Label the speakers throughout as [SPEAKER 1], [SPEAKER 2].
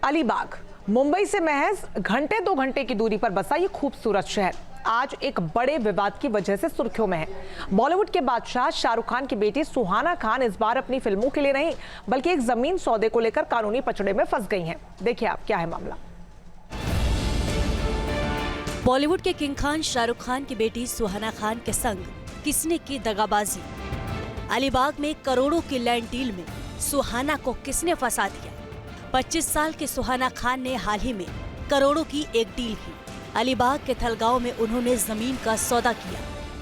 [SPEAKER 1] अलीबाग मुंबई से महज घंटे 2 घंटे की दूरी पर बसा ये खूबसूरत शहर आज एक बड़े विवाद की वजह से सुर्खियों में है। बॉलीवुड के बादशाह शाहरुख खान की बेटी सुहाना खान इस बार अपनी फिल्मों के लिए नहीं बल्कि एक जमीन सौदे को लेकर कानूनी पचड़े में फंस गई हैं। देखिए आप क्या है मामला।
[SPEAKER 2] बॉलीवुड के किंग खान शाहरुख खान की बेटी सुहाना खान के संग किसने की दगाबाजी। अलीबाग में करोड़ों की लैंड डील में सुहाना को किसने फंसा दिया। 25 साल के सुहाना खान ने हाल ही में करोड़ों की एक डील की। अलीबाग के थलगांव में उन्होंने जमीन का सौदा किया।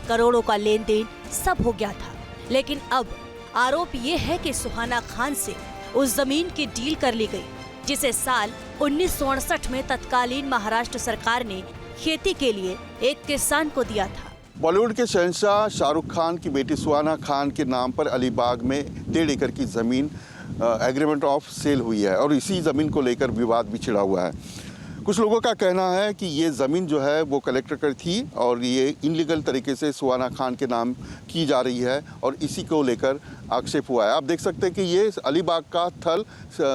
[SPEAKER 2] करोड़ों का लेन देन सब हो गया था, लेकिन अब आरोप ये है कि सुहाना खान से उस जमीन की डील कर ली गई जिसे साल 1968 में तत्कालीन महाराष्ट्र सरकार ने खेती के लिए एक किसान को दिया था।
[SPEAKER 3] बॉलीवुड के शहंशाह शाहरुख खान की बेटी सुहाना खान के नाम पर अलीबाग में 1.5 एकड़ की ज़मीन एग्रीमेंट ऑफ सेल हुई है और इसी ज़मीन को लेकर विवाद भी छिड़ा हुआ है। कुछ लोगों का कहना है कि ये ज़मीन जो है वो कलेक्टर की थी और ये इनलीगल तरीके से सुहाना खान के नाम की जा रही है और इसी को लेकर आक्षेप हुआ है। आप देख सकते हैं कि ये अलीबाग का थल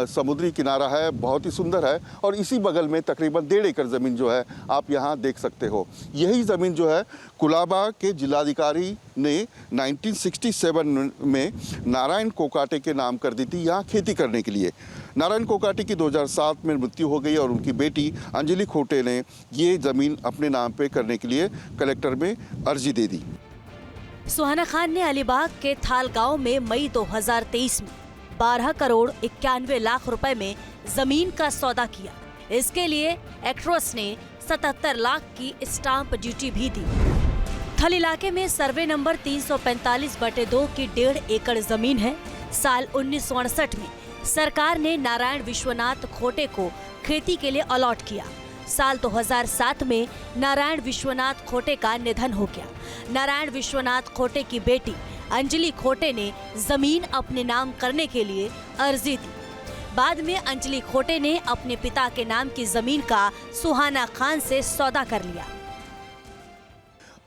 [SPEAKER 3] समुद्री किनारा है, बहुत ही सुंदर है और इसी बगल में तकरीबन 1.5 एकड़ ज़मीन जो है आप यहाँ देख सकते हो। यही ज़मीन जो है कुलाबा के जिलाधिकारी ने 1967 में नारायण कोकाटे के नाम कर दी थी यहाँ खेती करने के लिए। नारायण कोकाटे की 2007 में मृत्यु हो गई और उनकी बेटी अंजलि खोटे ने ये ज़मीन अपने नाम पे करने के लिए कलेक्टर में अर्जी दे दी।
[SPEAKER 2] सुहाना खान ने अलीबाग के थाल गांव में मई 2023 में 12 करोड़ 91 लाख रुपए में जमीन का सौदा किया। इसके लिए एक्ट्रेस ने 77 लाख की स्टाम्प ड्यूटी भी दी। थल इलाके में सर्वे नंबर 345/2 की 1.5 एकड़ जमीन है। साल 1968 में सरकार ने नारायण विश्वनाथ खोटे को खेती के लिए अलॉट किया। साल 2007 में नारायण विश्वनाथ खोटे का निधन हो गया। नारायण विश्वनाथ खोटे की बेटी अंजलि खोटे ने जमीन अपने नाम करने के लिए अर्जी दी। बाद में अंजलि खोटे ने अपने पिता के नाम की जमीन का सुहाना खान से सौदा कर लिया।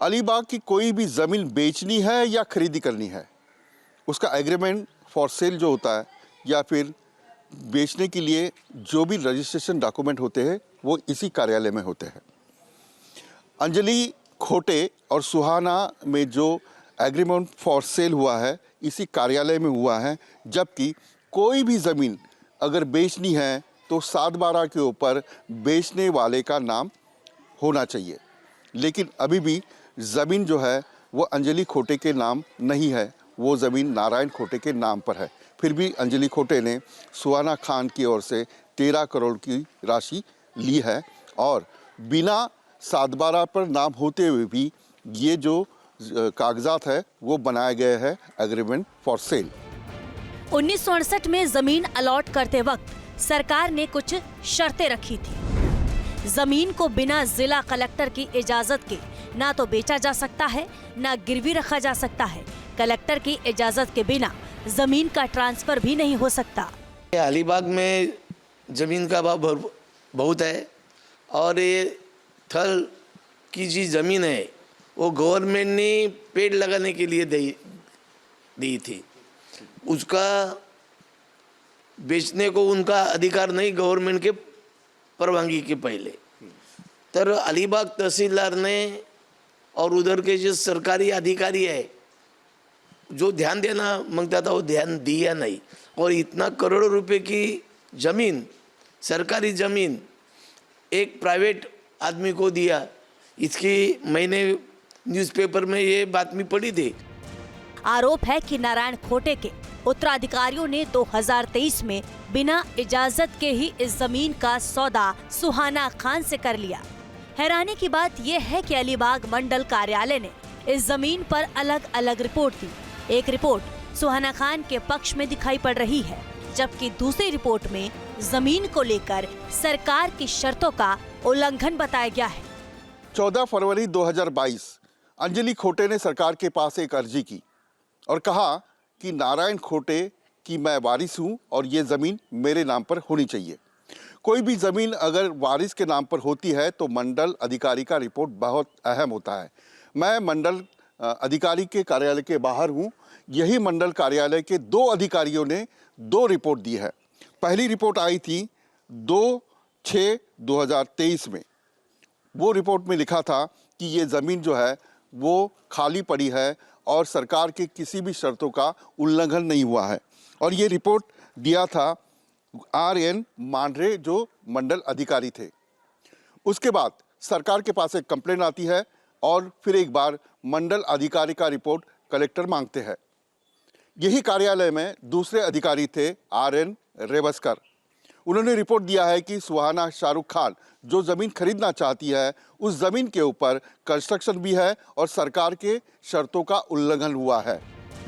[SPEAKER 3] अलीबाग की कोई भी ज़मीन बेचनी है या खरीदी करनी है, उसका एग्रीमेंट फॉर सेल जो होता है या फिर बेचने के लिए जो भी रजिस्ट्रेशन डॉक्यूमेंट होते हैं वो इसी कार्यालय में होते हैं। अंजलि खोटे और सुहाना में जो एग्रीमेंट फॉर सेल हुआ है इसी कार्यालय में हुआ है, जबकि कोई भी ज़मीन अगर बेचनी है तो 7/12 के ऊपर बेचने वाले का नाम होना चाहिए। लेकिन अभी भी ज़मीन जो है वो अंजलि खोटे के नाम नहीं है, वो ज़मीन नारायण खोटे के नाम पर है। फिर भी अंजलि खोटे ने सुहाना खान की ओर से 13 करोड़ की राशि ली है और बिना 7/12 पर नाम होते हुए भी ये जो कागजात है वो बनाए गए हैं एग्रीमेंट फॉर सेल।
[SPEAKER 2] 1968 में जमीन अलॉट करते वक्त सरकार ने कुछ शर्तें रखी थी। जमीन को बिना जिला कलेक्टर की इजाजत के ना तो बेचा जा सकता है, ना गिरवी रखा जा सकता है। कलेक्टर की इजाजत के बिना जमीन का ट्रांसफर भी नहीं हो सकता।
[SPEAKER 4] अलीबाग में जमीन का भाव बहुत है और ये थल की जी जमीन है वो गवर्नमेंट ने पेड़ लगाने के लिए दी थी। उसका बेचने को उनका अधिकार नहीं, गवर्नमेंट के परवानगी के पहले। तर अलीबाग तहसीलदार ने और उधर के जो सरकारी अधिकारी है जो ध्यान देना मांगता था वो ध्यान दिया नहीं और इतना करोड़ों रुपए की ज़मीन, सरकारी ज़मीन एक प्राइवेट आदमी को दिया। इसकी मैंने न्यूज़पेपर में ये बातमी पढ़ी थी।
[SPEAKER 2] आरोप है कि नारायण खोटे के उत्तराधिकारियों ने 2023 में बिना इजाजत के ही इस जमीन का सौदा सुहाना खान से कर लिया। हैरानी की बात यह है कि अलीबाग मंडल कार्यालय ने इस जमीन पर अलग अलग रिपोर्ट दी। एक रिपोर्ट सुहाना खान के पक्ष में दिखाई पड़ रही है, जबकि दूसरी रिपोर्ट में जमीन को लेकर सरकार की शर्तों का उल्लंघन बताया गया है।
[SPEAKER 3] 14 फरवरी 2022 अंजलि खोटे ने सरकार के पास एक अर्जी की और कहा कि नारायण खोटे की मैं वारिस हूँ और ये ज़मीन मेरे नाम पर होनी चाहिए। कोई भी ज़मीन अगर वारिस के नाम पर होती है तो मंडल अधिकारी का रिपोर्ट बहुत अहम होता है। मैं मंडल अधिकारी के कार्यालय के बाहर हूँ। यही मंडल कार्यालय के 2 अधिकारियों ने 2 रिपोर्ट दी है। पहली रिपोर्ट आई थी 2/6/2023 में। वो रिपोर्ट में लिखा था कि ये ज़मीन जो है वो खाली पड़ी है और सरकार के किसी भी शर्तों का उल्लंघन नहीं हुआ है। और ये रिपोर्ट दिया था RN मांढरे जो मंडल अधिकारी थे। उसके बाद सरकार के पास एक कंप्लेंट आती है और फिर एक बार मंडल अधिकारी का रिपोर्ट कलेक्टर मांगते हैं। यही कार्यालय में दूसरे अधिकारी थे RN रेवस्कर। उन्होंने रिपोर्ट दिया है कि सुहाना शाहरुख खान जो ज़मीन खरीदना चाहती है उस ज़मीन के ऊपर कंस्ट्रक्शन भी है और सरकार के शर्तों का उल्लंघन हुआ है।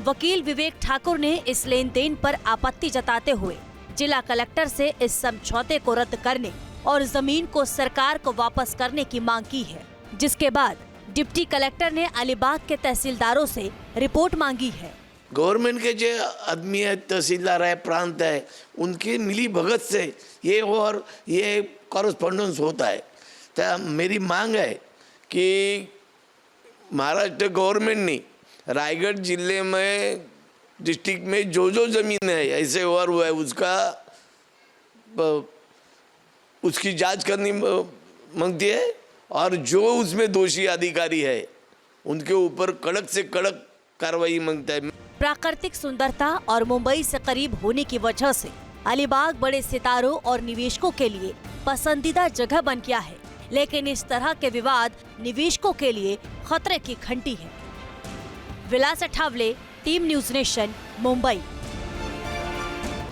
[SPEAKER 2] वकील विवेक ठाकुर ने इस लेन देन पर आपत्ति जताते हुए जिला कलेक्टर से इस समझौते को रद्द करने और जमीन को सरकार को वापस करने की मांग की है, जिसके बाद डिप्टी कलेक्टर ने अलीबाग के तहसीलदारों से रिपोर्ट मांगी है।
[SPEAKER 4] गवर्नमेंट के जो आदमी है, तहसीलदार है, प्रांत है, उनकी मिली भगत से ये और ये कॉरेस्पॉन्डेंस होता है। तो मेरी मांग है कि महाराष्ट्र गवर्नमेंट ने रायगढ़ जिले में डिस्ट्रिक्ट में जो ज़मीन है ऐसे और हुआ है उसकी जांच करनी मांगती है और जो उसमें दोषी अधिकारी है उनके ऊपर कड़क से कड़क कार्रवाई मांगता है।
[SPEAKER 2] प्राकृतिक सुंदरता और मुंबई से करीब होने की वजह से अलीबाग बड़े सितारों और निवेशकों के लिए पसंदीदा जगह बन गया है, लेकिन इस तरह के विवाद निवेशकों के लिए खतरे की घंटी है। Vilas Athawale, team news nation, Mumbai.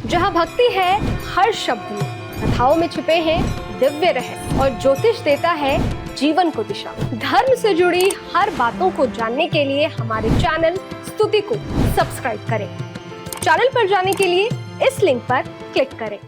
[SPEAKER 5] जहां भक्ति है हर शब्द में, कथाओं में छिपे हैं दिव्य रहस्य और ज्योतिष देता है जीवन को दिशा। धर्म से जुड़ी हर बातों को जानने के लिए हमारे चैनल स्तुति को सब्सक्राइब करें। चैनल पर जाने के लिए इस लिंक पर क्लिक करें।